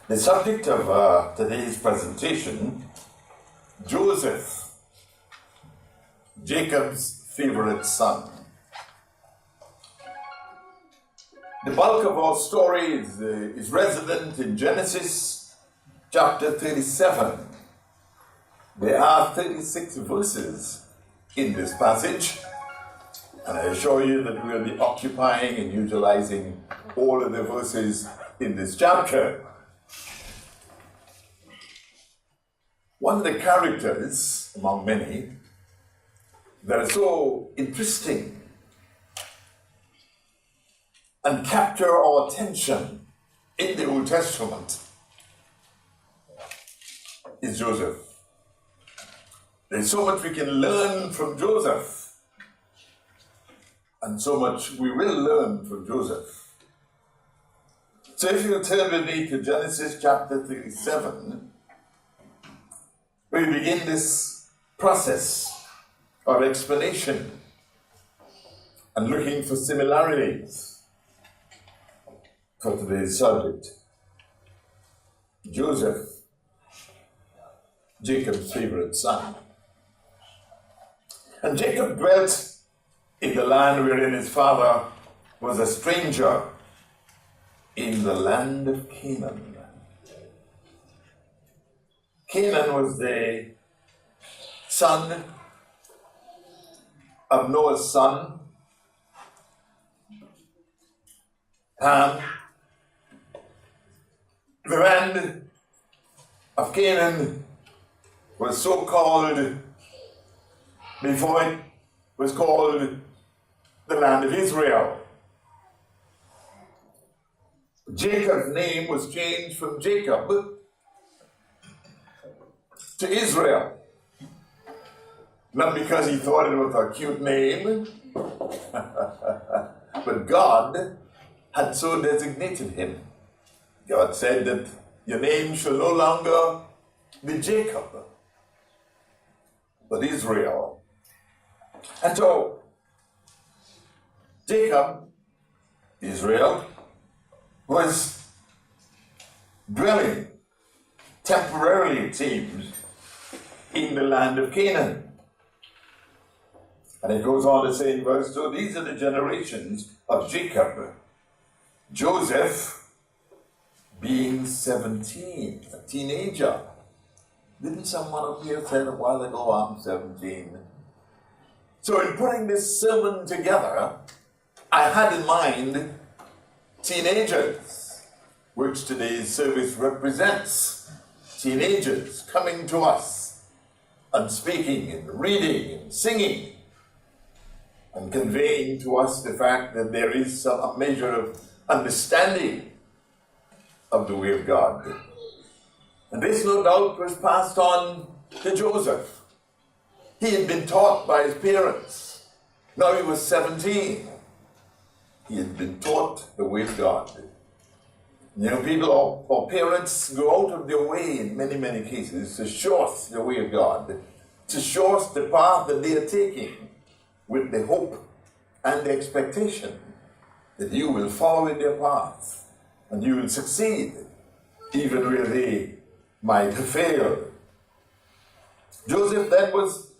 The subject of today's presentation, Joseph, Jacob's favorite son. The bulk of our story is resident in Genesis chapter 37. There are 36 verses in this passage, and I assure you that we'll be occupying and utilizing all of the verses in this chapter. One of the characters, among many, that are so interesting and capture our attention in the Old Testament is Joseph. There's so much we can learn from Joseph, and so much we will learn from Joseph. So if you turn with me to Genesis chapter 37, we begin this process of explanation and looking for similarities for today's subject. Joseph, Jacob's favorite son. And Jacob dwelt in the land wherein his father was a stranger, in the land of Canaan. Canaan was the son of Noah's son, Ham. The land of Canaan was so called before it was called the land of Israel. Jacob's name was changed from Jacob to Israel. Not because he thought it was a cute name, but God had so designated him. God said that your name shall no longer be Jacob, but Israel. And so, Jacob, Israel, was dwelling temporarily, it seems, in the land of Canaan. And it goes on to say in verse 2, these are the generations of Jacob. Joseph being 17, a teenager. Didn't someone up here say a while ago, I'm 17? So in putting this sermon together, I had in mind teenagers, which today's service represents. Teenagers coming to us and speaking and reading and singing and conveying to us the fact that there is a measure of understanding of the way of God. And this, no doubt, was passed on to Joseph. He had been taught by his parents. Now he was 17. He had been taught the way of God. You know, people or parents go out of their way in many, many cases to show us the way of God, to show us the path that they are taking, with the hope and the expectation that you will follow in their path and you will succeed, even where they might have failed. Joseph then was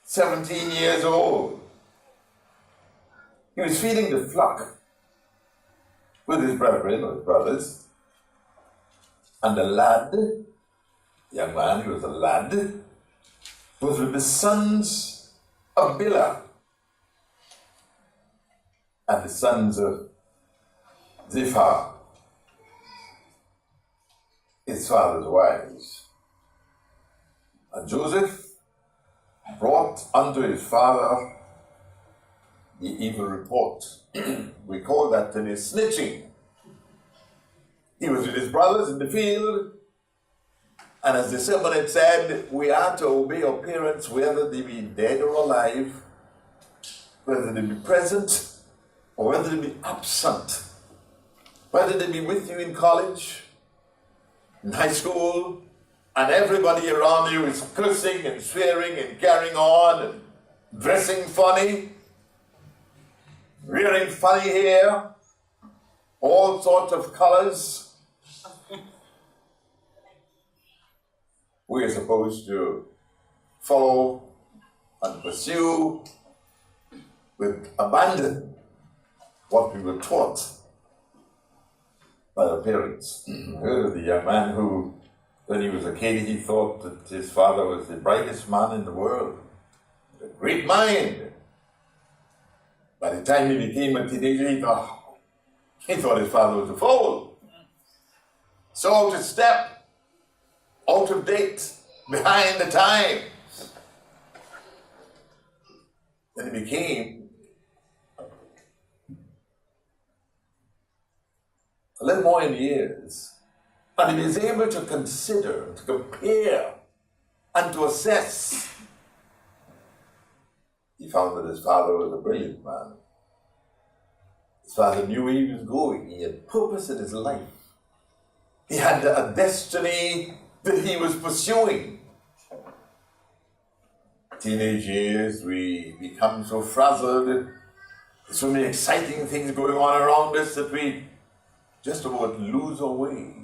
17 years old. He was feeding the flock with his brethren or his brothers, and the lad, the young man who was a lad, was with the sons of Bilhah and the sons of Zilpah, his father's wives. And Joseph brought unto his father the evil report. We call that today snitching. He was with his brothers in the field, and as the sermon had said, we are to obey our parents whether they be dead or alive, whether they be present or whether they be absent, whether they be with you in college, in high school, and everybody around you is cursing and swearing and carrying on and dressing funny, wearing funny hair, all sorts of colors, we are supposed to follow and pursue with abandon what we were taught by our parents. I heard of the young man who, when he was a kid, he thought that his father was the brightest man in the world, a great mind. By the time he became a teenager, he thought his father was a fool. So out of step, out of date, behind the times. And he became a little more in years, and he was able to consider, to compare, and to assess. He found that his father was a brilliant man. His father knew where he was going. He had purpose in his life. He had a destiny that he was pursuing. Teenage years, we become so frazzled. There's so many exciting things going on around us that we just about lose our way.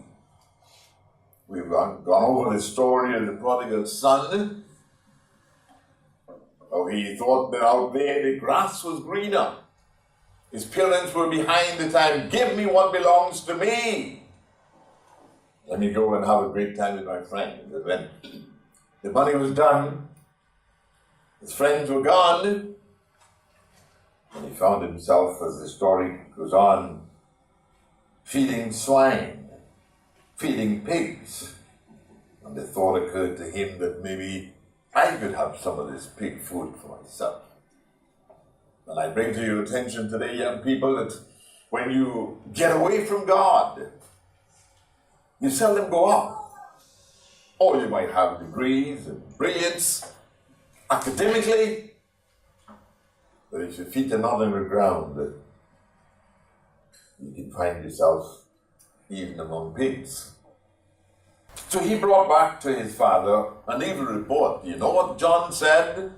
We've gone over the story of the prodigal son. How he thought that out there the grass was greener. His parents were behind the time. Give me what belongs to me. Let me go and have a great time with my friends. And when the money was done, his friends were gone, and he found himself, as the story goes on, feeding swine, feeding pigs. And the thought occurred to him that maybe I could have some of this pig food for myself. And I bring to your attention today, young people, that when you get away from God, you seldom go up. Or you might have degrees and brilliance academically, but if your feet are not on the ground, you can find yourself even among pigs. So he brought back to his father an evil report. You know what John said?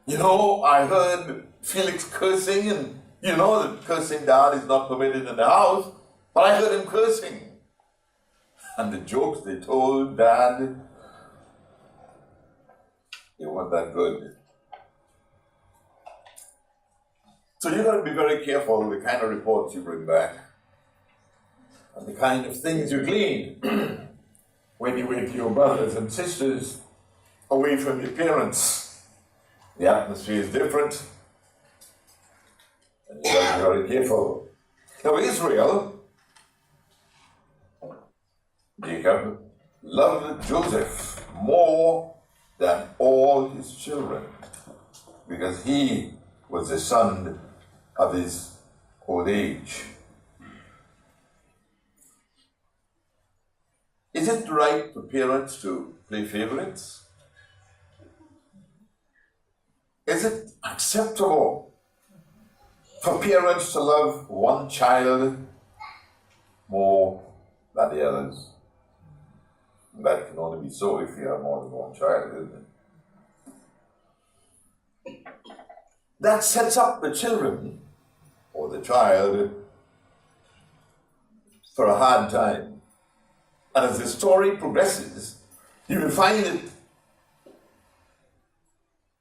You know, I heard Felix cursing, and you know that cursing, Dad, is not permitted in the house, but I heard him cursing. And the jokes they told Dad, they weren't that good. So you've got to be very careful with the kind of reports you bring back and the kind of things you glean when you wake your brothers and sisters away from your parents. The atmosphere is different, and you've got to be very careful. Now Israel, Jacob, loved Joseph more than all his children, because he was the son of his old age. Is it right for parents to play favorites? Is it acceptable for parents to love one child more than the others? That can only be so if you have more than one child, isn't it? That sets up the children, or the child, for a hard time. And as the story progresses, you will find that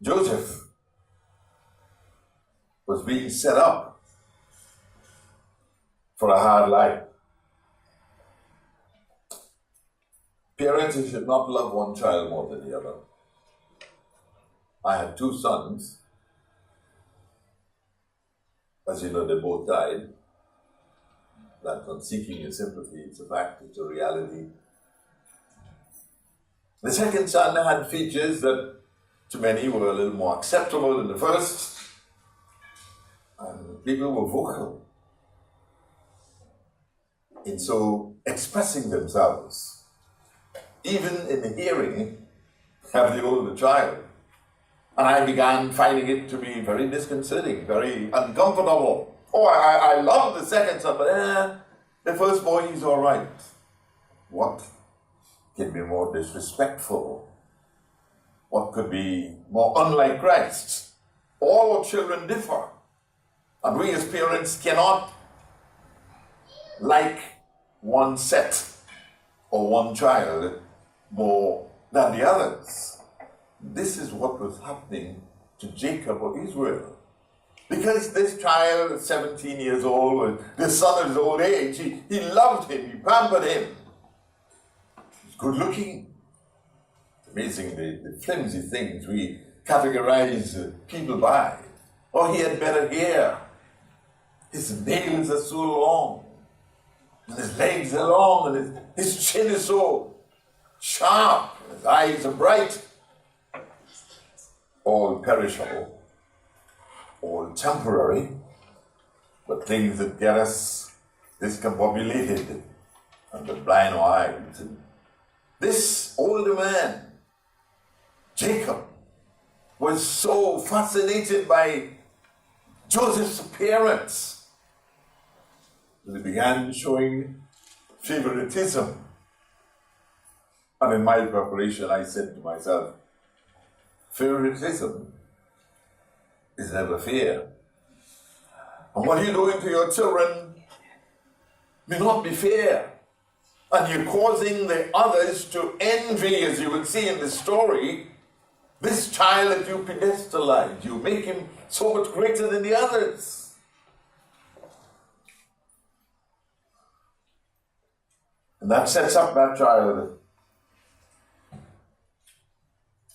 Joseph was being set up for a hard life. Parents should not love one child more than the other. I had two sons. As you know, they both died. That's not seeking your sympathy, it's a fact, it's a reality. The second son had features that to many were a little more acceptable than the first, and people were vocal in so expressing themselves, even in the hearing of the older child. And I began finding it to be very disconcerting, very uncomfortable. Oh, I love the second son, but the first boy, he's all right. What can be more disrespectful? What could be more unlike Christ? All our children differ. And we as parents cannot like one set or one child more than the others. This is what was happening to Jacob or Israel. Because this child, 17 years old, the son of his old age, he loved him, he pampered him. He's good looking. Amazing the flimsy things we categorize people by. Oh, he had better hair. His nails are so long. And his legs are long. And his chin is so sharp. His eyes are bright. All perishable. All temporary. But things that get us discombobulated and the blind eyes. And this older man, Jacob, was so fascinated by Joseph's appearance that he began showing favoritism. And in my preparation, I said to myself, favoritism is never fair. And what you do to your children may not be fair. And you're causing the others to envy, as you will see in the story, this child that you pedestalize. You make him so much greater than the others. And that sets up that child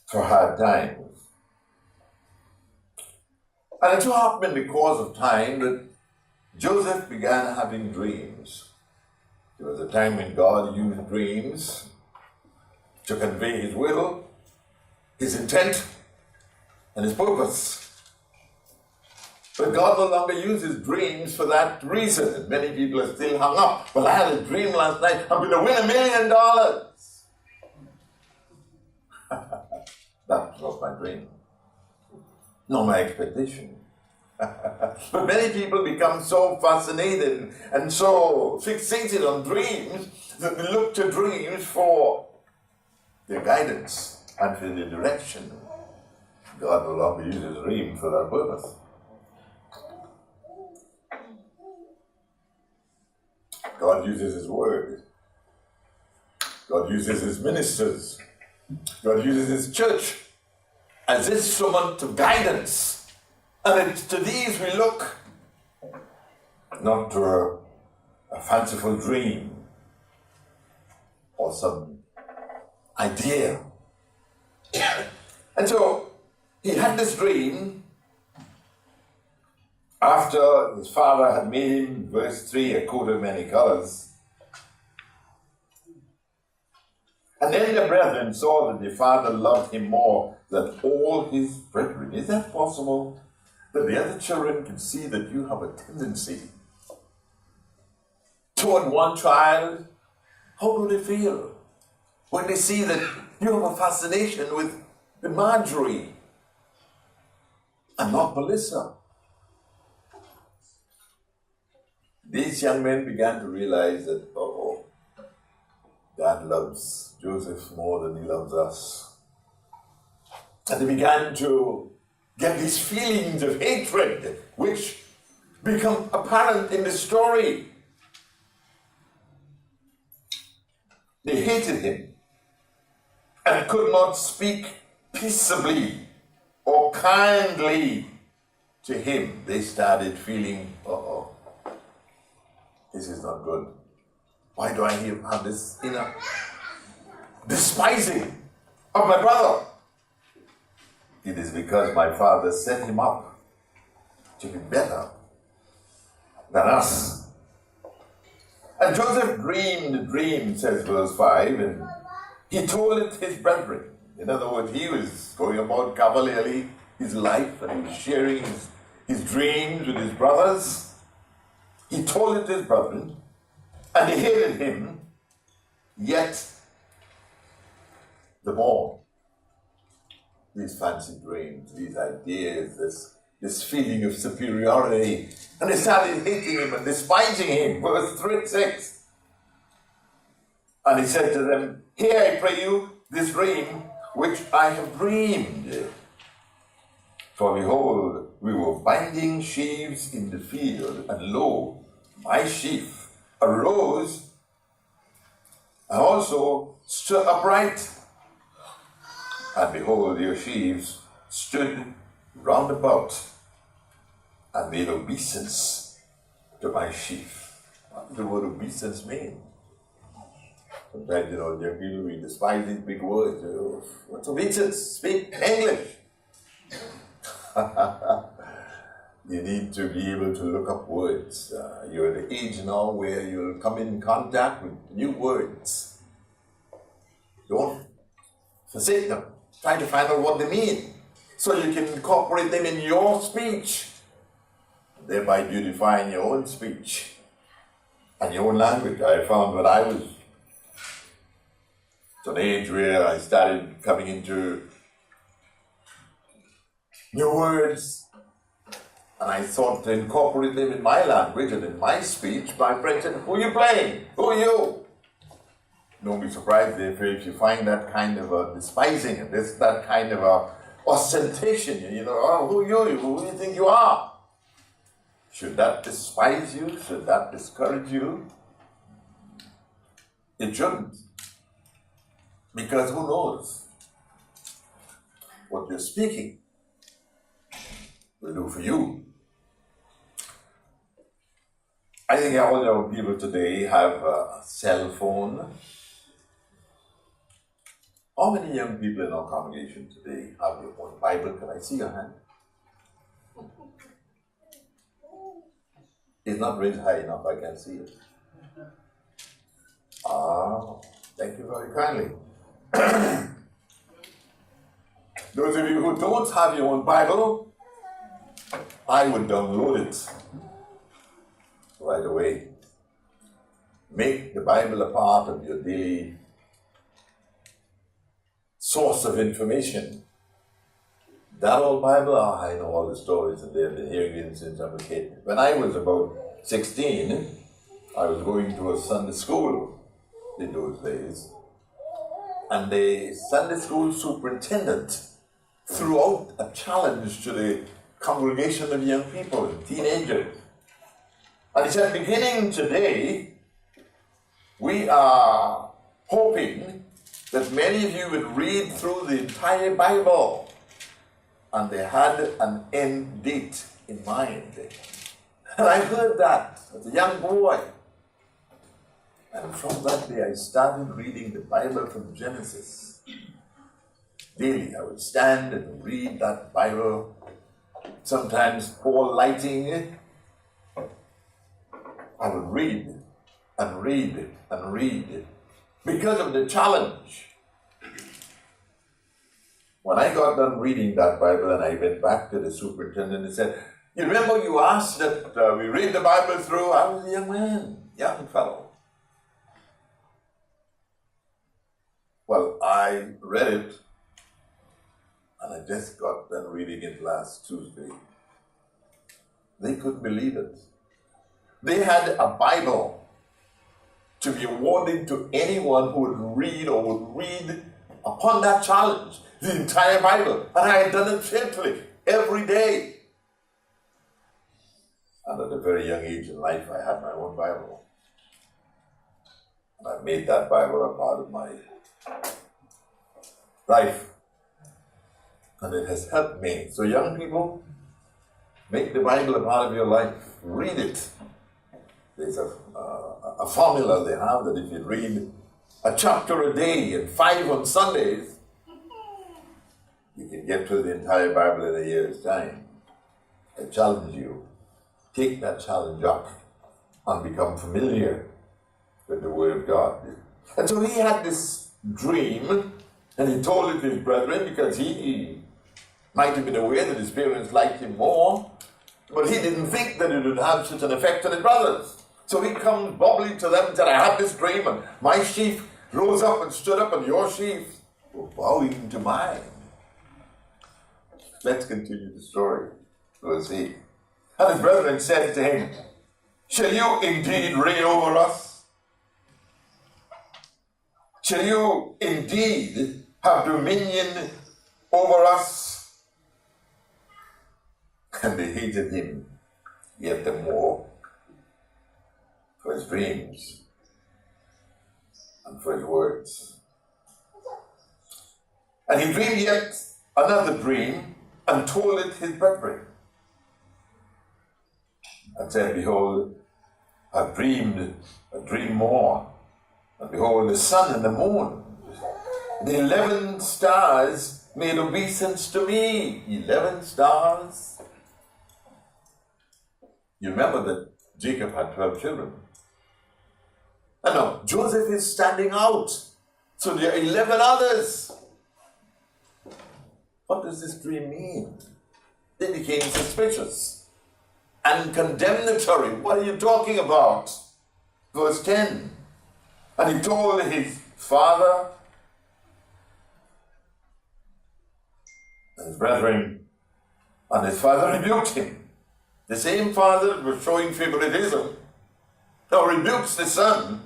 for hard times. And it so happened in the course of time that Joseph began having dreams. There was a time when God used dreams to convey his will, his intent, and his purpose. But God no longer uses dreams for that reason. And many people are still hung up. Well, I had a dream last night. I'm going to win $1 million. That was my dream. Not my expectation. But many people become so fascinated and so fixated on dreams that they look to dreams for their guidance and for their direction. God no longer uses dreams for that purpose. God uses His Word. God uses His ministers. God uses His church as instrument of guidance. And to these we look, not to a fanciful dream or some idea. And so he had this dream after his father had made him, verse 3, a coat of many colors. And then the brethren saw that the father loved him more than all his brethren. Is that possible? That the other children can see that you have a tendency toward one child? How do they feel when they see that you have a fascination with Marjorie and not Melissa? These young men began to realize that, Dad loves Joseph more than he loves us. And they began to get these feelings of hatred, which become apparent in the story. They hated him and could not speak peaceably or kindly to him. They started feeling, this is not good. Why do I have this inner despising of my brother? It is because my father set him up to be better than us. And Joseph dreamed a dream, says verse 5, and he told it his brethren. In other words, he was going about cavalierly his life and he was sharing his dreams with his brothers. He told it to his brethren, and they hated him, yet the more. These fancy dreams, these ideas, this feeling of superiority. And they started hating him and despising him. Verse 6. And he said to them, "Hear, I pray you, this dream which I have dreamed. For behold, we were binding sheaves in the field, and lo, my sheaf arose and also stood upright. And behold, your sheaves stood round about, and made obeisance to my sheaf. What does the word obeisance mean? Sometimes, young people, we despise these big words. What's obeisance? Speak English. You need to be able to look up words. You're at the age now where you'll come in contact with new words. Don't forsake them. Try to find out what they mean, so you can incorporate them in your speech, thereby beautifying your own speech and your own language. I found when I was at an age where I started coming into new words, and I thought to incorporate them in my language and in my speech. My friend said, "Who are you playing? Who are you?" Don't be surprised if you find that kind of a despising and that kind of a ostentation. Oh, who are you? Who do you think you are? Should that despise you? Should that discourage you? It shouldn't. Because who knows what you're speaking will do for you. I think all young people today have a cell phone. How many young people in our congregation today have their own Bible? Can I see your hand? It's not raised high enough, I can see it. Thank you very kindly. Those of you who don't have your own Bible, I would download it right away. Make the Bible a part of your daily source of information. That old Bible, I know all the stories, and they've been hearing it since I was a kid. When I was about 16, I was going to a Sunday school in those days, and the Sunday school superintendent threw out a challenge to the congregation of young people, teenagers. And he said, beginning today, we are hoping that many of you would read through the entire Bible. And they had an end date in mind. And I heard that as a young boy. And from that day, I started reading the Bible from Genesis. Daily, I would stand and read that Bible, sometimes pour lighting. I would read and read and read because of the challenge. When I got done reading that Bible and I went back to the superintendent and said, "You remember you asked that we read the Bible through?" I was a young man, young fellow. Well, I read it, and I just got done reading it last Tuesday. They couldn't believe it. They had a Bible to be awarded to anyone who would read or would read upon that challenge, the entire Bible. And I had done it faithfully every day. And at a very young age in life, I had my own Bible. And I made that Bible a part of my life. And it has helped me. So young people, make the Bible a part of your life. Read it. There's a formula they have that if you read a chapter a day and 5 on Sundays, you can get through the entire Bible in a year's time. I challenge you. Take that challenge up and become familiar with the Word of God. And so he had this dream, and he told it to his brethren because he might have been aware that his parents liked him more, but he didn't think that it would have such an effect on his brothers. So he comes bubbling to them and said, "I had this dream, and my sheaf rose up and stood up, and your sheaf were bowing to mine." Let's continue the story. Verse 8. And his brethren said to him, "Shall you indeed reign over us? Shall you indeed have dominion over us?" And they hated him yet the more for his dreams and for his words. And he dreamed yet another dream and told it his brethren, and said, Behold, I've dreamed a dream more. And behold, the sun and the moon, the 11 stars made obeisance to me. 11 stars. You remember that Jacob had 12 children. And now Joseph is standing out. So there are 11 others. What does this dream mean? They became suspicious and condemnatory. What are you talking about? Verse 10. And he told his father and his brethren, and his father rebuked him. The same father that was showing favoritism now rebukes the son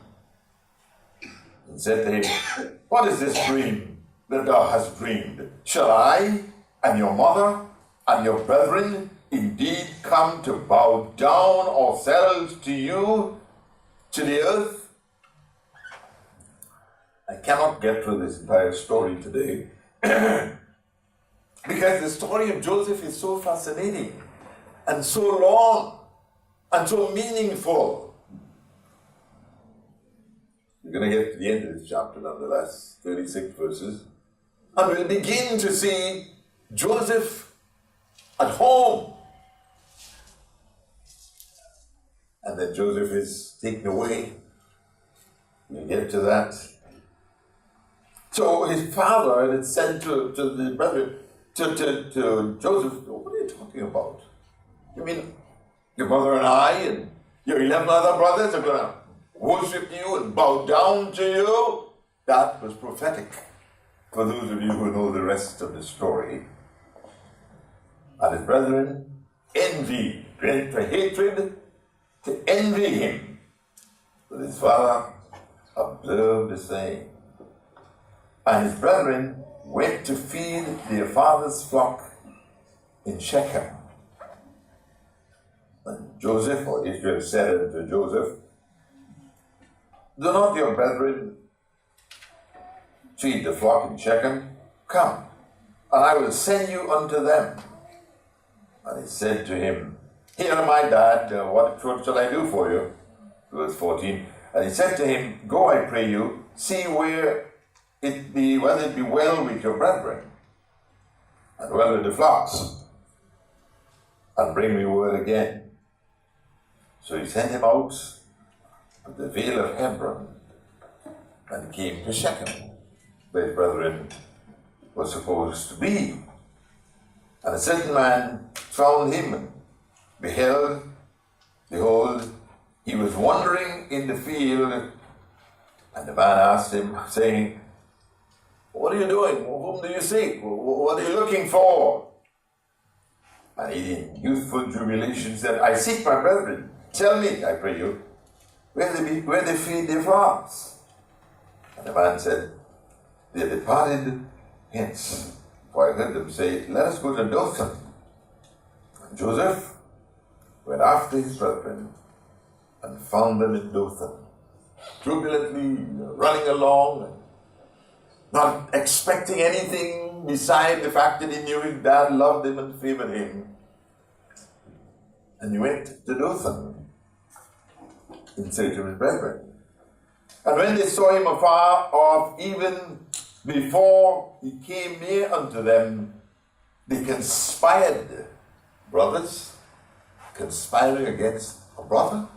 and said to him, What is this dream that thou hast dreamed? Shall I and your mother and your brethren indeed come to bow down ourselves to you, to the earth? I cannot get through this entire story today because the story of Joseph is so fascinating and so long and so meaningful. We're going to get to the end of this chapter nonetheless, 36 verses, and we'll begin to see Joseph at home. And then Joseph is taken away. We'll get to that. So his father had said to the brethren, to Joseph, What are you talking about? You mean your mother and I and your 11 other brothers are going to worship you and bow down to you? That was prophetic. For those of you who know the rest of the story. And his brethren envied, went to hatred to envy him. But his father observed the same. And his brethren went to feed their father's flock in Shechem. And Joseph, or Israel, said unto Joseph, Do not your brethren feed the flock in Shechem? Come, and I will send you unto them. And he said to him, Here, my dad, what shall I do for you? Verse 14. And he said to him, Go, I pray you, see whether it be well with your brethren, and well with the flocks, and bring me word again. So he sent him out of the vale of Hebron, and came to Shechem, where his brethren were supposed to be. And a certain man found him, and behold, he was wandering in the field, and the man asked him, saying, What are you doing? Whom do you seek? What are you looking for? And he, in youthful jubilation, said, I seek my brethren. Tell me, I pray you, where they feed their flocks. And the man said, They departed hence. For I heard them say, Let us go to Dothan. And Joseph went after his brethren and found them in Dothan, jubilantly running along, and not expecting anything beside the fact that he knew his dad loved him and favored him. And he went to Dothan in search of his brethren. And when they saw him afar off, even before he came near unto them, they conspired. Brothers conspiring against a brother?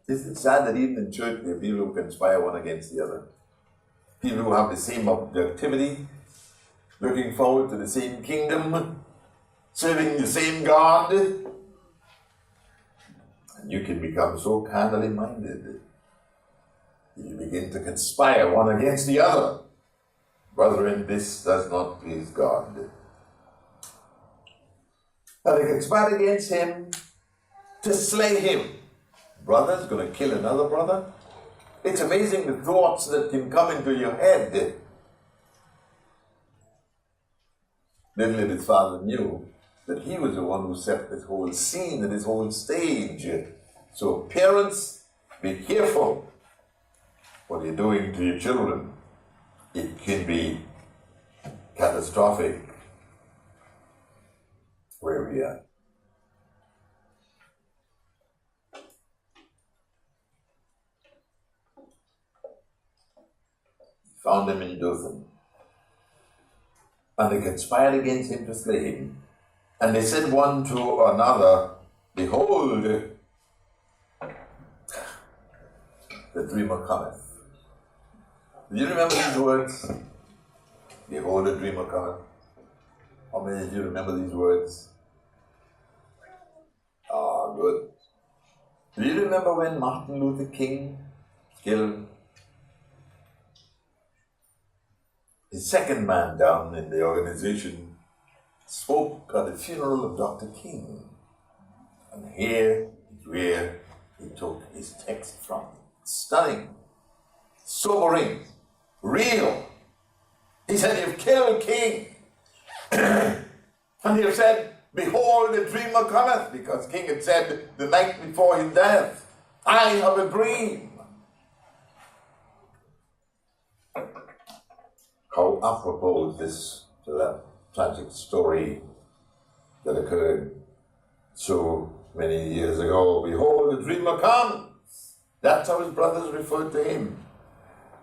Isn't it sad that even in church there are people who conspire one against the other? People who have the same objectivity, looking forward to the same kingdom, serving the same God. And you can become so carnally minded. You begin to conspire one against the other. Brethren, this does not please God. And they conspired against him to slay him. Brother's going to kill another brother? It's amazing the thoughts that can come into your head. Little did his father knew that he was the one who set this whole scene and this whole stage. So parents, be careful. what you're doing to your children, it can be catastrophic where we are. Found him in Dothan. And they conspired against him to slay him. And they said one to another, behold, the dreamer cometh. Do you remember these words? Behold, the dreamer cometh. How many of you remember these words? Ah, good. Do you remember when Martin Luther King was killed? The second man down in the organization spoke at the funeral of Dr. King. And here is where he took his text from. Stunning, sobering, real. He said, you've killed King. And he said, behold, the dreamer cometh, because King had said the night before his death, I have a dream. How apropos this to that tragic story that occurred so many years ago. Behold, the dreamer comes. That's how his brothers referred to him.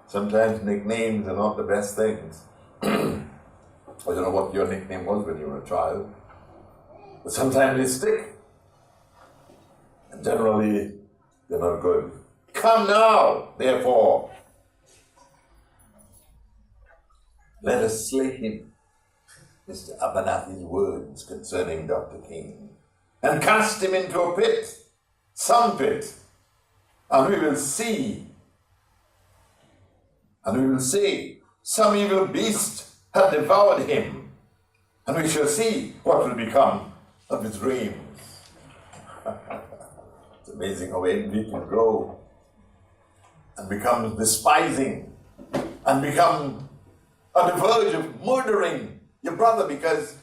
Sometimes nicknames are not the best things. I don't know what your nickname was when you were a child, but sometimes they stick. And generally, they're not good. Come now, therefore. Let us slay him. Mr. Abernathy's words concerning Dr. King. And cast him into a pit, some pit, and we will see. And we will say, some evil beast hath devoured him, and we shall see what will become of his dreams. It's amazing how envy can grow and become despising and become on the verge of murdering your brother because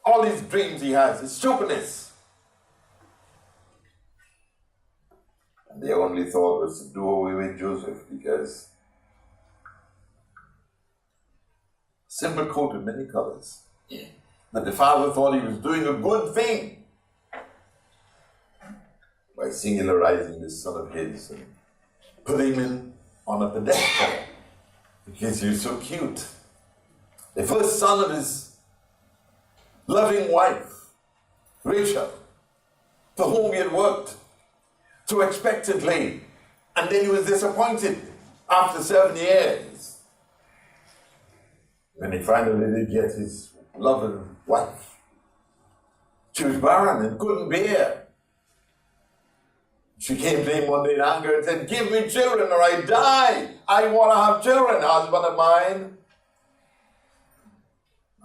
all his dreams he has is stupidness. And their only thought was to do away with Joseph because simple coat of many colors. But the father thought he was doing a good thing by singularizing this son of his and putting him on a pedestal because he was so cute. The first son of his loving wife, Rachel, for whom he had worked so expectantly, and then he was disappointed after 7 years. When he finally did get his loving wife, she was barren and couldn't bear. She came to him one day in anger and said, give me children or I die. I want to have children, husband of mine.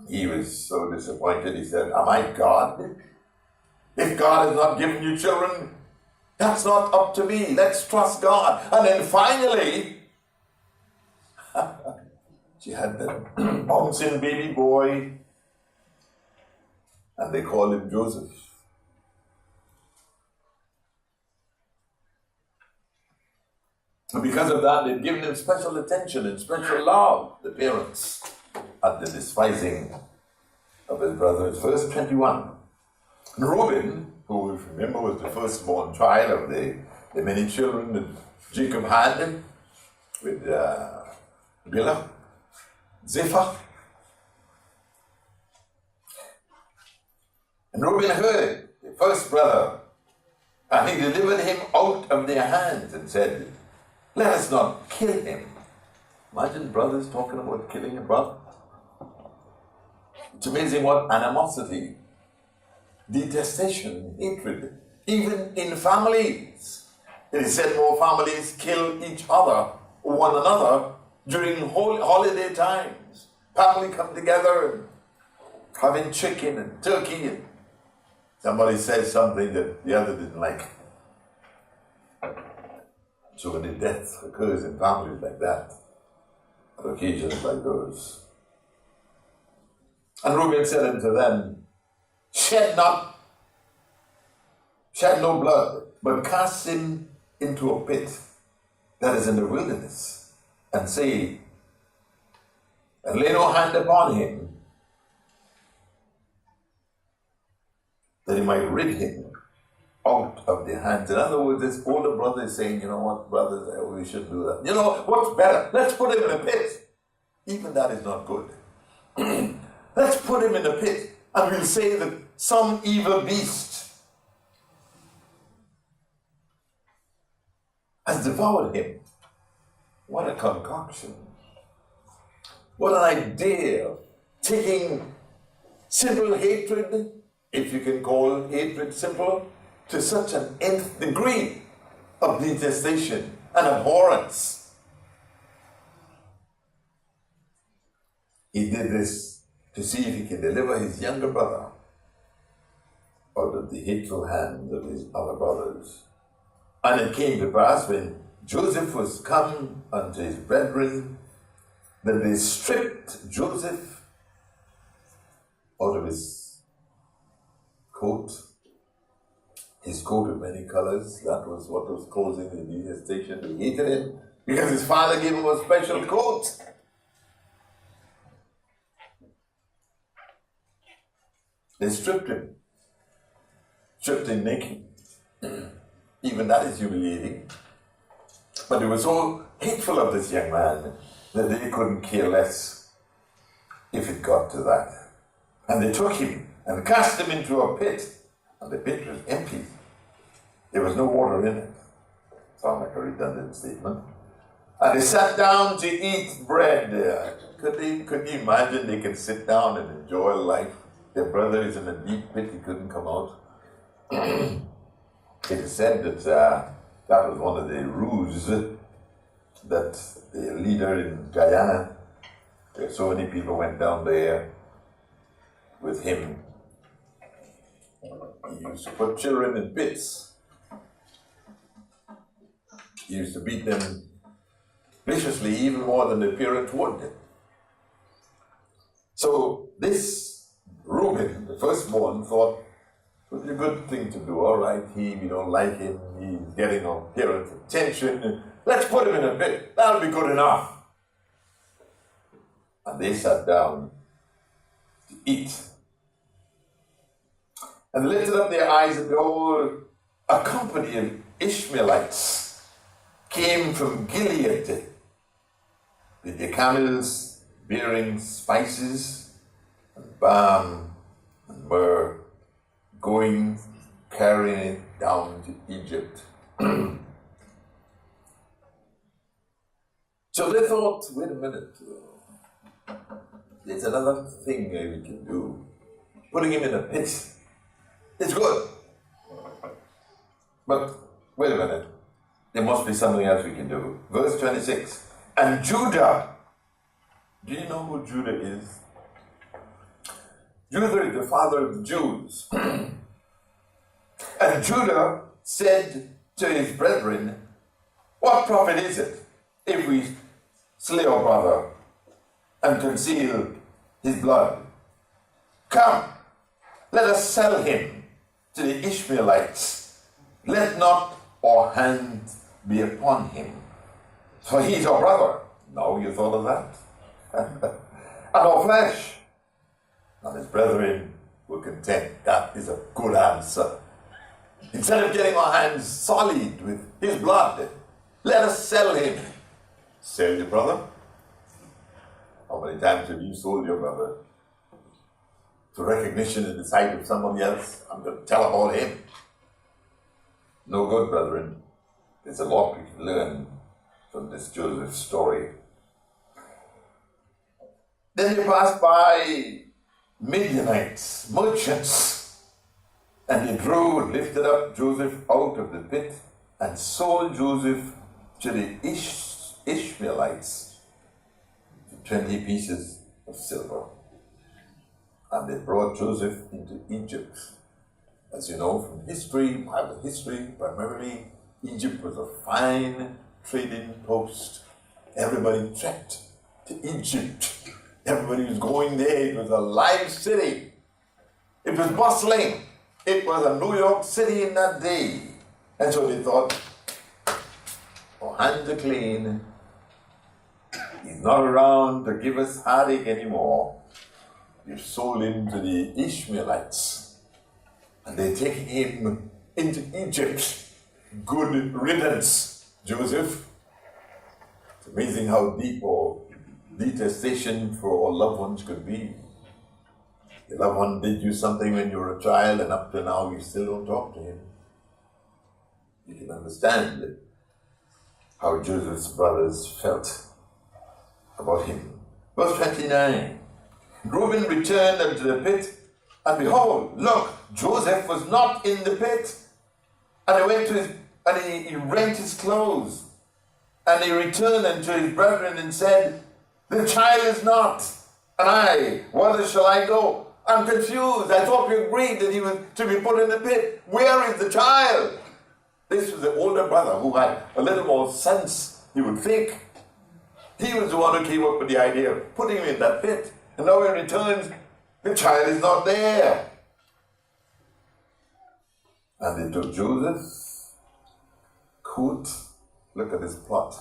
He was so disappointed, he said, am I God? If God has not given you children, that's not up to me. Let's trust God. And then finally, she had the bouncing baby boy, and they called him Joseph. And because of that, they'd given him special attention and special love, the parents, at the despising of his brothers. Verse 21. And Reuben, who, if you remember, was the firstborn child of the many children that Jacob had with Bilhah, Zephyr. And Reuben heard it, the first brother, and he delivered him out of their hands and said, let us not kill him. Imagine brothers talking about killing a brother. It's amazing what animosity, detestation, hatred, even in families. It is said more families kill each other, one another, during holiday times. Family come together and having chicken and turkey, and somebody says something that the other didn't like. So when the death occurs in families like that, on occasions like those. And Reuben said unto them, shed no blood, but cast him into a pit that is in the wilderness, and say, and lay no hand upon him, that he might rid him out of their hands. In other words, this older brother is saying, you know what, brothers, we shouldn't do that. You know, what's better? Let's put him in a pit. Even that is not good. Let's put him in a pit, and we'll say that some evil beast has devoured him. What a concoction. What an idea. Taking simple hatred, if you can call hatred simple, to such an nth degree of detestation and abhorrence. He did this to see if he can deliver his younger brother out of the hateful hands of his other brothers. And it came to pass, when Joseph was come unto his brethren, that they stripped Joseph out of his coat of many colors. That was what was causing the detestation. They hated him because his father gave him a special coat. They stripped him naked. Even that is humiliating. But they were so hateful of this young man that they couldn't care less if it got to that. And they took him and cast him into a pit, and the pit was empty. There was no water in it. Sound like a redundant statement. And they sat down to eat bread. Could you imagine they can sit down and enjoy life? Their brother is in a deep pit, he couldn't come out. It is said that that was one of the ruse that the leader in Guyana, so many people went down there with him. He used to put children in pits. He used to beat them viciously, even more than the parents would. So this Reuben, the firstborn, thought it would be a good thing to do. All right, we don't like him, he's getting our parents' attention. Let's put him in a pit. That'll be good enough. And they sat down to eat. And lifted up their eyes, and behold, a company of Ishmaelites came from Gilead with their camels bearing spices and balm and myrrh, carrying it down to Egypt. So they thought, wait a minute, there's another thing we can do. Putting him in a pit, it's good. But wait a minute, there must be something else we can do. Verse 26, and Judah, do you know who Judah is? Judah is the father of the Jews. And Judah said to his brethren, what profit is it if we slay our brother and conceal his blood? Come, let us sell him to the Ishmaelites. Let not our hand be upon him, for he is our brother. Now you thought of that? And our flesh. And his brethren were content. That is a good answer. Instead of getting our hands sullied with his blood, let us sell him. Sell your brother? How many times have you sold your brother for recognition in the sight of somebody else? I'm going to tell about him. No good, brethren. There's a lot we can learn from this Joseph story. Then they passed by Midianites, merchants, and they lifted up Joseph out of the pit and sold Joseph to the Ishmaelites for 20 pieces of silver. And they brought Joseph into Egypt. As you know from history, Bible history, primarily, Egypt was a fine trading post. Everybody trekked to Egypt. Everybody was going there. It was a live city. It was bustling. It was a New York City in that day. And so they thought, our hands are clean. not around to give us heartache anymore. We've sold him to the Ishmaelites, and they're taking him into Egypt. Good riddance, Joseph. It's amazing how deep or detestation for our loved ones could be. Your loved one did you something when you were a child, and up to now you still don't talk to him. You can understand how Joseph's brothers felt about him. Verse 29. Reuben returned unto the pit, and behold, look, Joseph was not in the pit. And he went to he rent his clothes. And he returned unto his brethren and said, the child is not. And I, whither shall I go? I'm confused. I thought we agreed that he was to be put in the pit. Where is the child? This was the older brother who had a little more sense, you would think. He was the one who came up with the idea of putting him in that pit. And now he returns, the child is not there. And they took Joseph's coat. Look at this plot.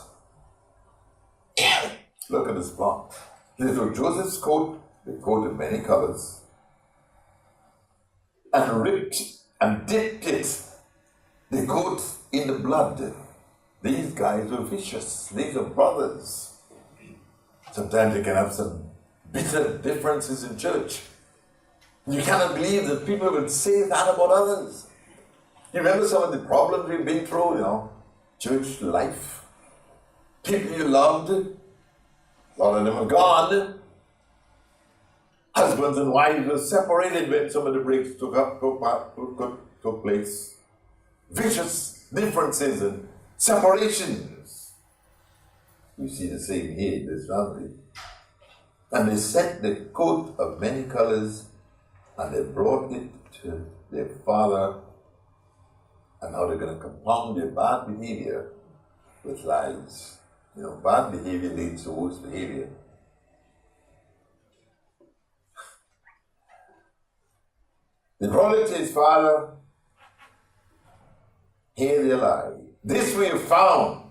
Look at this plot. They took Joseph's coat, the coat of many colors, and ripped and dipped it, the coat, in the blood. These guys were vicious. These are brothers. Sometimes you can have some bitter differences in church. You cannot believe that people would say that about others. You remember some of the problems we've been through, church life. People you loved, a lot of them are gone. Husbands and wives were separated when some of the breaks took place. Vicious differences and separations. You see the same here in this family. And they set the coat of many colors, and they brought it to their father. And now they're going to compound their bad behavior with lies. Bad behavior leads to worse behavior. They brought it to his father. Here they lie. This we have found.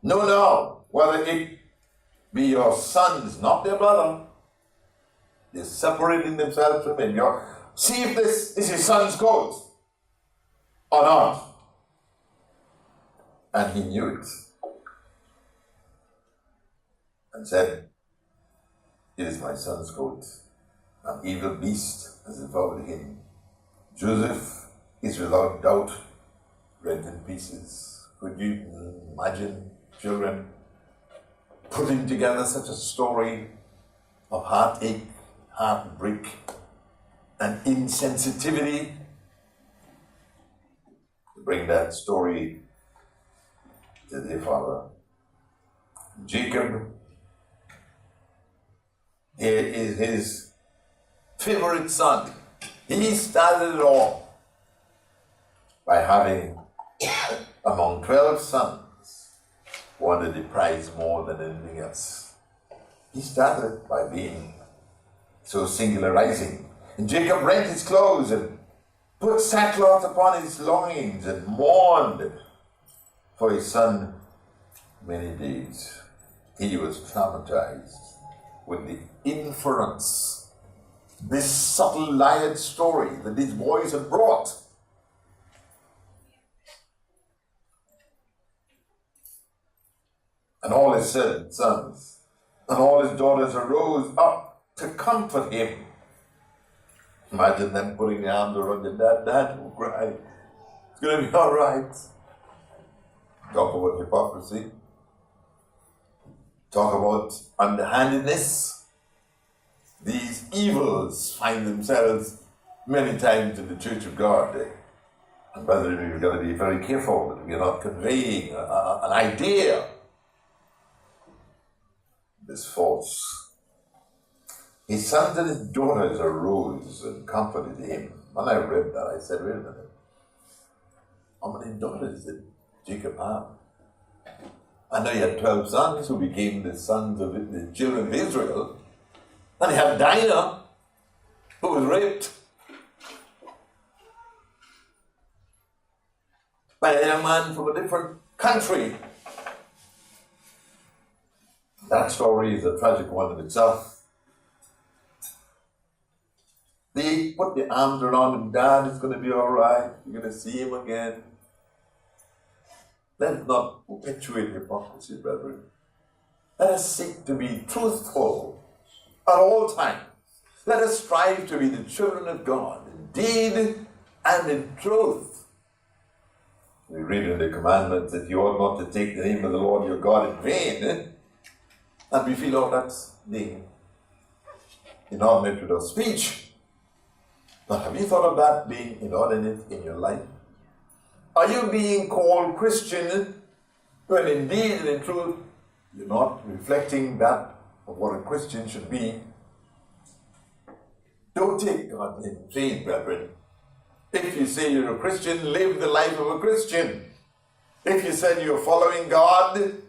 Know now whether it be your sons, not their brother. They're separating themselves from him. See if this is his son's coat or not. And he knew it. And said, it is my son's coat. An evil beast has devoured him. Joseph is without doubt rent in pieces. Could you imagine children putting together such a story of heartache, heartbreak, and insensitivity? To bring that story to their father. Jacob, here is his favorite son. He started it all by having, among 12 sons, wanted the prize more than anything else. He started by being so singularizing. And Jacob rent his clothes and put sackcloth upon his loins and mourned for his son many days. He was traumatized with the inference, this subtle lied story that these boys had brought. And all his sons and all his daughters arose up to comfort him. Imagine them putting their arms around their dad. Dad will cry. It's going to be all right. Talk about hypocrisy. Talk about underhandedness. These evils find themselves many times in the Church of God. And brethren, we've got to be very careful that we're not conveying an idea that's false. His sons and his daughters arose and comforted him. When I read that, I said, wait a minute. How many daughters did Jacob have? I know he had 12 sons who became the sons of the children of Israel. And he had Dinah, who was raped by a young man from a different country. That story is a tragic one in itself. They put their arms around him. Dad, it's going to be all right. You're going to see him again. Let's not perpetuate hypocrisy, brethren. Let us seek to be truthful at all times. Let us strive to be the children of God in deed and in truth. We read in the commandments that you ought not to take the name of the Lord your God in vain. And we feel, oh, that's being inordinate with speech. But have you thought of that being inordinate in your life? Are you being called Christian when in deed and in truth you're not reflecting that of what a Christian should be? Don't take God in vain, brethren. If you say you're a Christian, live the life of a Christian. If you said you're following God,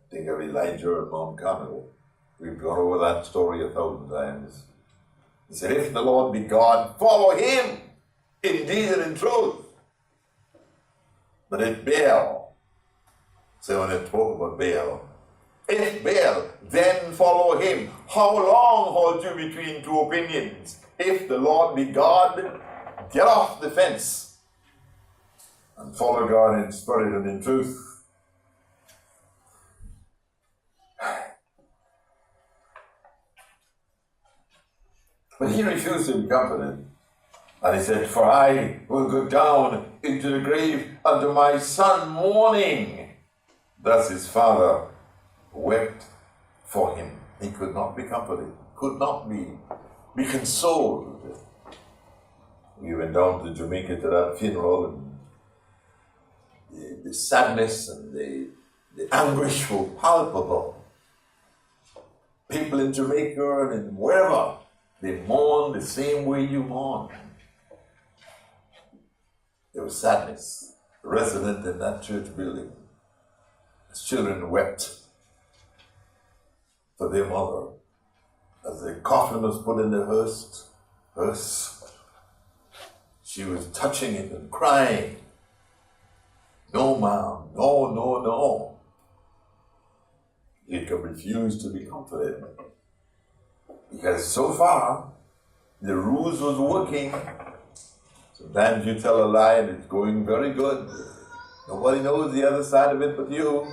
think of Elijah at Mount Carmel. We've gone over that story 1,000 times. He said, if the Lord be God, follow him in deed and in truth. But if Baal, so when it spoke about Baal, if Baal, then follow him. How long hold you between two opinions? If the Lord be God, get off the fence and follow God in spirit and in truth. But he refused to be comforted. And he said, for I will go down into the grave unto my son mourning. Thus his father wept for him. He could not be comforted, could not be consoled. We went down to Jamaica to that funeral, and the sadness and the anguish were palpable. People in Jamaica and in wherever, they mourn the same way you mourn. There was sadness resident in that church building. As children wept for their mother. As the coffin was put in the hearse, she was touching it and crying. No, ma'am, no, no, no. Jacob refused to be comforted. Because so far, the ruse was working. Sometimes you tell a lie and it's going very good. Nobody knows the other side of it but you.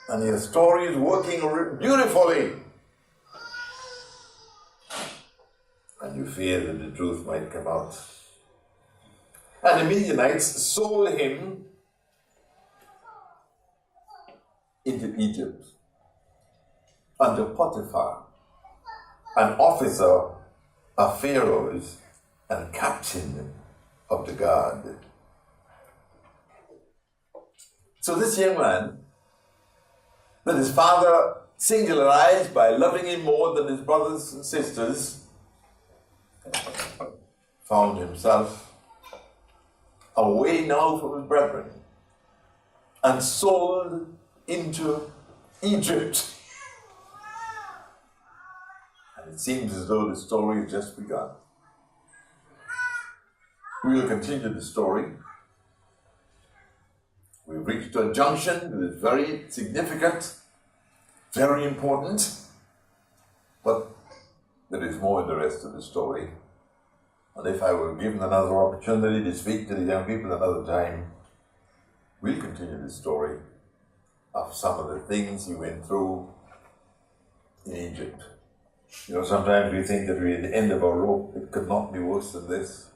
And your story is working beautifully. And you fear that the truth might come out. And the Midianites sold him into Egypt under Potiphar, an officer of Pharaoh's and captain of the guard. So this young man, that his father singularized by loving him more than his brothers and sisters, found himself away now from his brethren and sold into Egypt. And it seems as though the story has just begun. We will continue the story. We've reached a junction that is very significant, very important, but there is more in the rest of the story. And if I were given another opportunity to speak to the young people another time, we'll continue the story of some of the things he went through in Egypt. You know, sometimes we think that we're at the end of our rope. It could not be worse than this.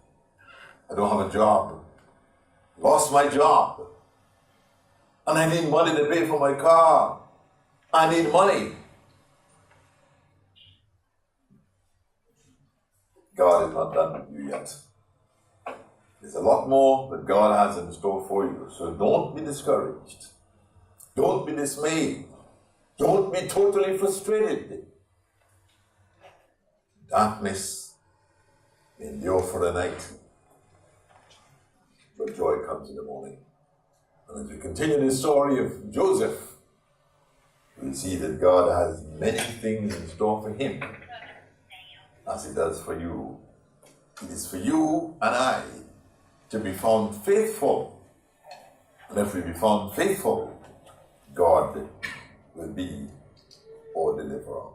I don't have a job. Lost my job. And I need money to pay for my car. I need money. God is not done with you yet. There's a lot more that God has in store for you. So don't be discouraged. Don't be dismayed. Don't be totally frustrated. Darkness endure for the night, but joy comes in the morning. And as we continue the story of Joseph, we see that God has many things in store for him, as he does for you. It is for you and I to be found faithful. And if we be found faithful, God will be our deliverer.